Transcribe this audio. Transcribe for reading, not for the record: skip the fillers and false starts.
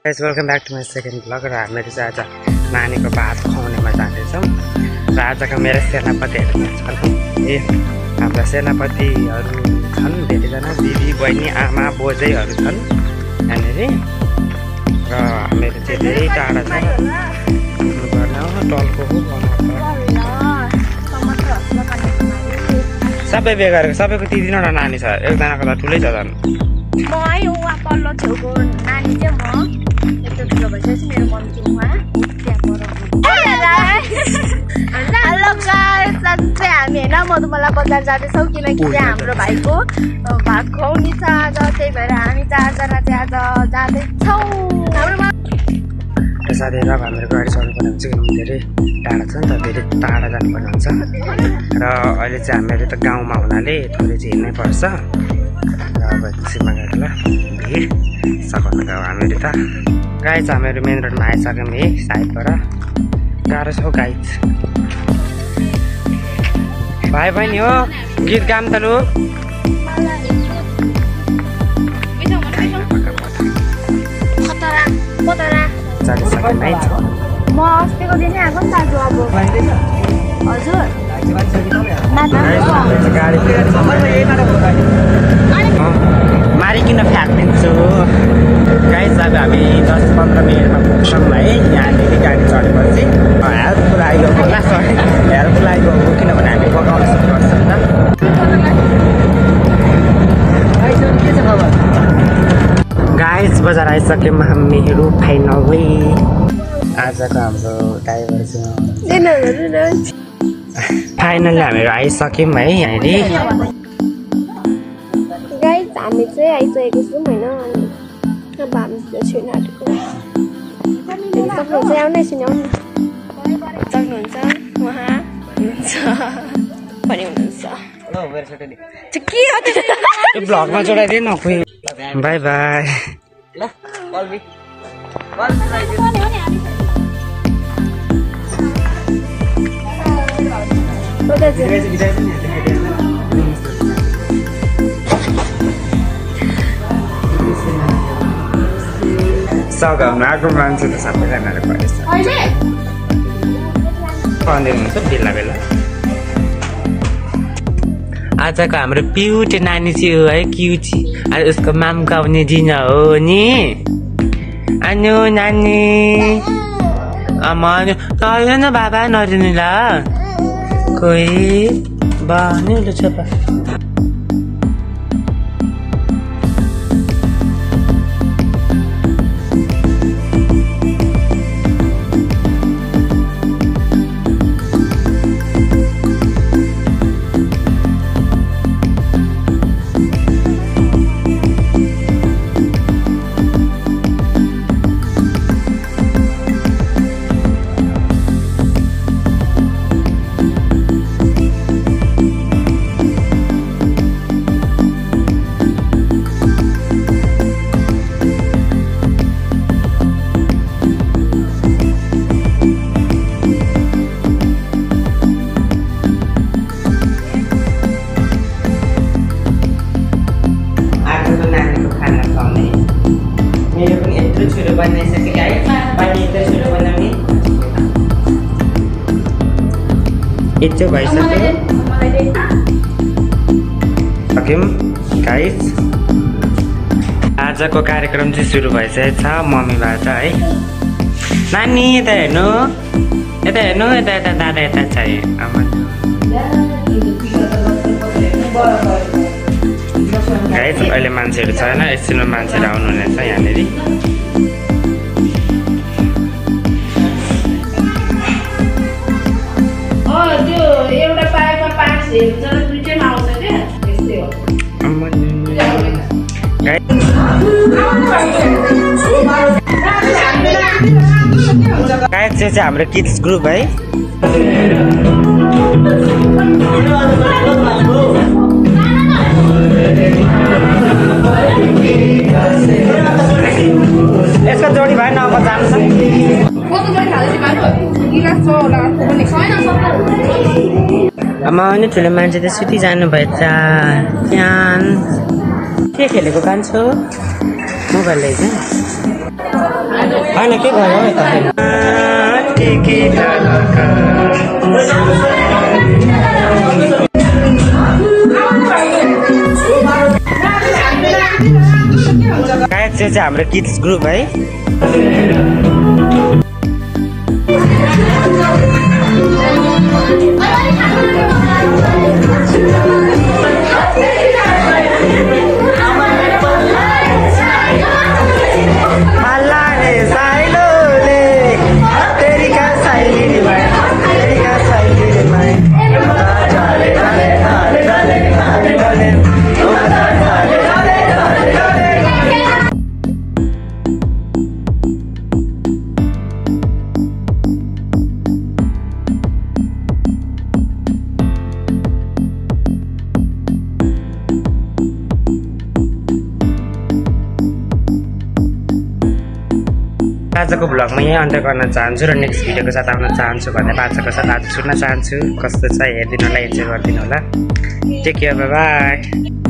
Guys, welcome back to my second vlog. र हामीले चाहिँ आज नानीको भात खुवाउनेमा जाँदैछौँ र आजका मेरा सेनापतिहरू छन्। हाम्रा सेनापतिहरू छन् धेरैजना, दिदी बहिनी आमा बोजैहरू छन् यहाँनिर र हामीहरू चाहिँ धेरै टाढा छ टलको सबै बेगर सबैको 3-3वटा नानी छ, एकजनाको त ठुलै छ झन्। पल्लो छेउको नानी चाहिँ म यस्तो ठुलो भइसकेपछि मेरो मम्मी चाहिँ उहाँ त्यहाँ हेलो गाइस, आज चाहिँ हामी होइन मधुमला बजार जाँदैछौँ किनकि त्यहाँ हाम्रो भाइको भात खुवाउने छ आज, त्यही भएर हामी 4जना चाहिँ आज जाँदैछौँ। साथै र हाम्रो गाडी चढ्नुपर्ने हुन्छ किनभने धेरै टाढा छ नि त, धेरै टाढा जानुपर्ने हुन्छ र अहिले चाहिँ हामीहरू त गाउँमा हुनाले थोरै चाहिँ हिँड्नै पर्छ र अब सीमा गाडीलाई भिड सघाउन गयो हामीहरू त। गाइज हामीहरू मेन रोडमा आइसक्यौँ है साइडबाट, गाह्रो छ गाइज। भाइ बहिनी हो गीत गाम त लु। म अस्तिको दिनै आएको नि दाजु, अब हजुर मारिकन फ्याँकिदिन्छु गाइज। अब हामी 10-15 मिनटमा पुग्छौँ है यहाँनिर गाडी चढेपछि। हेल्पफुल आइगएको होला, सरी हेल्पफुल आइगएको किनभने हामी पकाउन सक्नुपर्छ नि त। गाइज बजार आइसक्यौँ हामीहरू फाइनली। आजको हाम्रो ड्राइभर चाहिँ फाइनली हामीहरू आइसक्यौँ है यहाँनिर। गाइस हामी चाहिँ आइसकेको छौँ होइन, अब हामी छिर्न आँटेको। सक्नुहुन्छ आउनु एकछिन, आउनु सक्नुहुन्छ उहाँ हुनुहुन्छ पनि हुनुहुन्छ। ब्लगमा जोडाइदिए न खोइ। By by. सघाउनु आएको मान्छे त सबैजनाले परेछ हुन्छ बेला बेला। आजको हाम्रो प्युटे नानी चाहिँ हो है, क्युटी। अनि उसको माम गाउने दिन हो नि। आनु नानी न बाबा नदिनु ल कोही भन्यो ल छोपा। यति भइसक्यो गाइस। आजको कार्यक्रम चाहिँ सुरु भइसकेको छ मम्मीबाट है। नानी यता हेर्नु, यता हेर्नु, यता यता दादा यता छ है। गाइस अहिले मान्छेहरू छैन, एकछिनमा मान्छेहरू आउनुहुनेछ यहाँनिर। एउटा पाएमा 5 हेर्छ, दुईटैमा आउँछ क्या, त्यस्तै हो। गाइस चाहिँ हाम्रो किड्स ग्रुप है। यसको जोडी भएन अब जान्छ। आमा नि ठुलो मान्छे त सुति जानुभएछ। के खेलेको कान्छो मोबाइल होइन के भयो गायक चाहिँ हाम्रो किड्स ग्रुप है। आजको भ्लगमा यही अन्त गर्न चाहन्छु र नेक्स्ट भिडियोको साथ आउन चाहन्छु भन्ने बाचाको साथ आज छुट्न चाहन्छु। कस्तो छ हेरिदिनु होला, इन्जोय गरिदिनु होला। Take care, bye by.